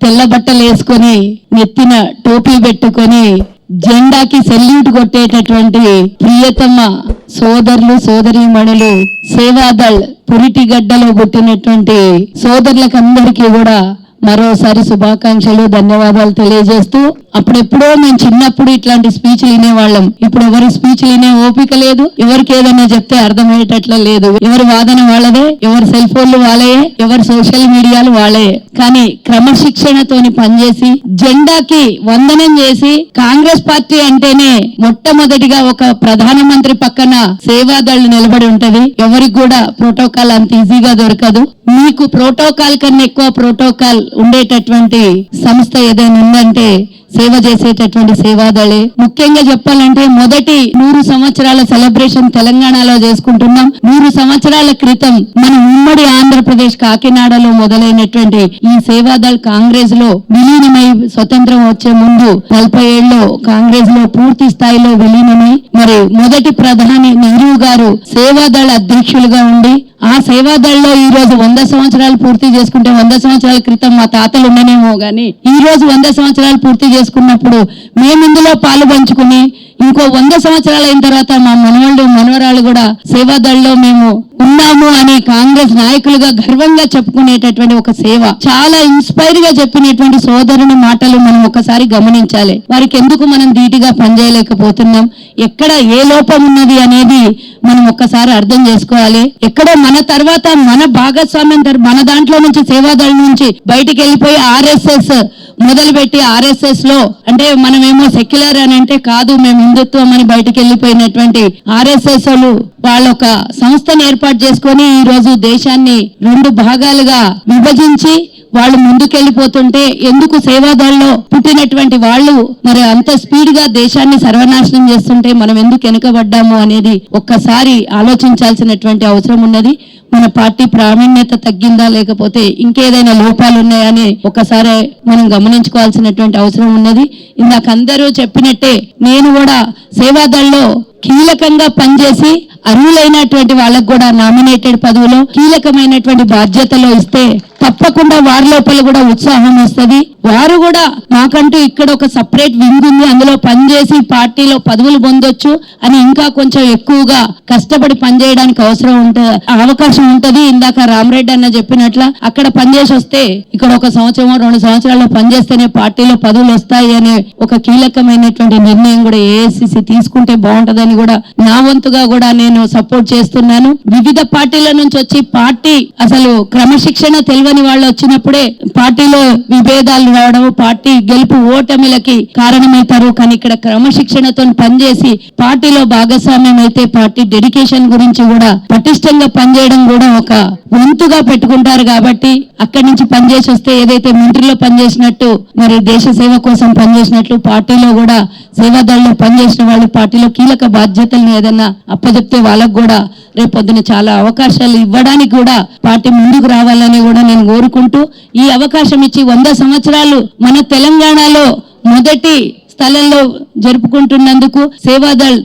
తెల్ల బట్టలు వేసుకొని నెత్తిన టోపీ పెట్టుకొని జెండాకి సెల్యూట్ కొట్టేటటువంటి ప్రియతమ సోదరులు సోదరీమణులు సేవాదళ్ పురిటిగడ్డలో పుట్టినటువంటి సోదరులకు అందరికీ కూడా మరోసారి శుభాకాంక్షలు ధన్యవాదాలు తెలియజేస్తూ అప్పుడెప్పుడో మేము చిన్నప్పుడు ఇట్లాంటి స్పీచ్లు వినేవాళ్ళం. ఇప్పుడు ఎవరి స్పీచ్లు వినే ఓపిక లేదు, ఎవరికి ఏదైనా చెప్తే అర్థమయ్యేటట్లు లేదు. ఎవరి వాదన వాళ్ళదే, ఎవరి సెల్ ఫోన్లు వాళ్ళే, ఎవరి సోషల్ మీడియాలు వాళ్ళే. కానీ క్రమశిక్షణతోని పనిచేసి జెండాకి వందనం చేసి కాంగ్రెస్ పార్టీ అంటేనే మొట్టమొదటిగా ఒక ప్రధానమంత్రి పక్కన సేవాదళ్ నిలబడి ఉంటది. ఎవరికి కూడా ప్రోటోకాల్ అంత ఈజీగా దొరకదు. మీకు ప్రోటోకాల్ కన్నా ఎక్కువ ప్రోటోకాల్ ఉండేటటువంటి సంస్థ ఏదైనా ఉందంటే సేవ చేసేటటువంటి సేవాదళే. ముఖ్యంగా చెప్పాలంటే మొదటి 100 సంవత్సరాల సెలబ్రేషన్ తెలంగాణలో చేసుకుంటున్నాం. 100 సంవత్సరాల క్రితం మన ఉమ్మడి ఆంధ్రప్రదేశ్ కాకినాడలో మొదలైనటువంటి ఈ సేవాదళ్ కాంగ్రెస్ లో విలీనమై స్వతంత్రం వచ్చే ముందు 40 ఏళ్ళలో కాంగ్రెస్ లో పూర్తి స్థాయిలో విలీనమై మరి మొదటి ప్రధాని నెహ్రూ గారు సేవాదళ్ అధ్యక్షులుగా ఉండి ఆ సేవాదళ్లో ఈ రోజు 100 సంవత్సరాలు పూర్తి చేసుకుంటే 100 సంవత్సరాల క్రితం మా తాతలు ఉండనేమో గాని ఈ రోజు 100 సంవత్సరాలు పూర్తి చేసుకున్నప్పుడు మేము ఇందులో పాలు పంచుకుని ఇంకో 100 సంవత్సరాలు అయిన తర్వాత మా మనవాళ్ళు మనవరాలు కూడా సేవాదళ్లో మేము ఉన్నాము అని కాంగ్రెస్ నాయకులుగా గర్వంగా చెప్పుకునేటటువంటి ఒక సేవ చాలా ఇన్స్పైర్ గా చెప్పినటువంటి సోదరుని మాటలు మనం ఒకసారి గమనించాలి. వారికి ఎందుకు మనం ధీటుగా పనిచేయలేకపోతున్నాం, ఎక్కడ ఏ లోపం ఉన్నది అనేది మనం ఒక్కసారి అర్థం చేసుకోవాలి. ఎక్కడో మన తర్వాత మన భాగస్వామ్యం మన దాంట్లో నుంచి సేవాదళ్ నుంచి బయటికి వెళ్ళిపోయి RSS మొదలుపెట్టి RSS లో అంటే మనమేమో సెక్యులర్ అని అంటే కాదు, మేము హిందుత్వం అని బయటికి వెళ్ళిపోయినటువంటి RSS వాళ్ళ ఒక సంస్థను ఏర్పాటు చేసుకొని ఈ రోజు దేశాన్ని 2 భాగాలుగా విభజించి వాళ్ళు ముందుకెళ్లిపోతుంటే ఎందుకు సేవాదళ్లో పుట్టినటువంటి వాళ్ళు మరి అంత స్పీడ్ గా దేశాన్ని సర్వనాశనం చేస్తుంటే మనం ఎందుకు వెనుకబడ్డాము అనేది ఒక్కసారి ఆలోచించాల్సినటువంటి అవసరం ఉన్నది. మన పార్టీ ప్రావీణ్యత తగ్గిందా లేకపోతే ఇంకేదైనా లోపాలు ఉన్నాయని ఒకసారి మనం గమనించుకోవాల్సినటువంటి అవసరం ఉన్నది. ఇందాక అందరూ చెప్పినట్టే నేను కూడా సేవాదళ్లో కీలకంగా పనిచేసి అర్హులైనటువంటి వాళ్ళకు కూడా నామినేటెడ్ పదవులో కీలకమైనటువంటి బాధ్యతలో ఇస్తే తప్పకుండా వారి లోపల కూడా ఉత్సాహం వస్తుంది. వారు కూడా మాకంటూ ఇక్కడ ఒక సపరేట్ వింగ్ ఉంది, అందులో పనిచేసి పార్టీలో పదవులు పొందొచ్చు అని ఇంకా కొంచెం ఎక్కువగా కష్టపడి పనిచేయడానికి అవకాశం ఉంటది. ఇందాక రామరెడ్డి అన్న చెప్పినట్ల అక్కడ పనిచేసి వస్తే ఇక్కడ 1 సంవత్సరం 2 సంవత్సరాల్లో పనిచేస్తేనే పార్టీలో పదవులు వస్తాయి అనే ఒక కీలకమైనటువంటి నిర్ణయం కూడా AICC తీసుకుంటే బాగుంటదని కూడా నా వంతుగా కూడా నేను సపోర్ట్ చేస్తున్నాను. వివిధ పార్టీల నుంచి వచ్చి పార్టీ అసలు క్రమశిక్షణ తెలియని వాళ్ళు వచ్చినప్పుడే పార్టీలో విభేదాలు రావడం, పార్టీ గెలుపు ఓటమిలకి కారణమవుతారు. కానీ ఇక్కడ క్రమశిక్షణతో పనిచేసి పార్టీలో భాగస్వామ్యం అయితే పార్టీ డెడికేషన్ గురించి కూడా పటిష్టంగా పనిచేయడం కూడా ఒక వంతుగా పెట్టుకుంటారు. కాబట్టి అక్కడి నుంచి పనిచేసి వస్తే ఏదైతే మిలిటరీలో పనిచేసినట్టు మరి దేశ సేవ కోసం పనిచేసినట్లు పార్టీలో కూడా సేవాదళ్లో పనిచేసిన వాళ్ళు పార్టీలో కీలక బాధ్యతలను ఏదన్నా అప్పచెప్తే వాళ్ళకు కూడా రేపొద్దున చాలా అవకాశాలు ఇవ్వడానికి కూడా పార్టీ ముందుకు రావాలని కూడా నేను కోరుకుంటూ ఈ అవకాశం ఇచ్చి 100 సంవత్సరాలు మన తెలంగాణలో మొదటి స్థలంలో జరుపుకుంటున్నందుకు సేవాదళ్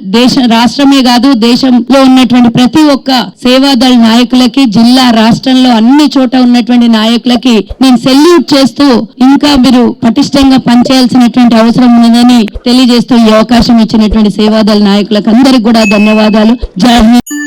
రాష్ట్రమే కాదు దేశంలో ఉన్నటువంటి ప్రతి ఒక్క సేవాదళ్ నాయకులకి జిల్లా రాష్ట్రంలో అన్ని చోట ఉన్నటువంటి నాయకులకి నేను సెల్యూట్ చేస్తూ ఇంకా మీరు పటిష్టంగా పనిచేయాల్సినటువంటి అవసరం ఉన్నదని తెలియజేస్తూ ఈ అవకాశం ఇచ్చినటువంటి సేవాదళ్ నాయకులకు అందరికి కూడా ధన్యవాదాలు. జై హింద్.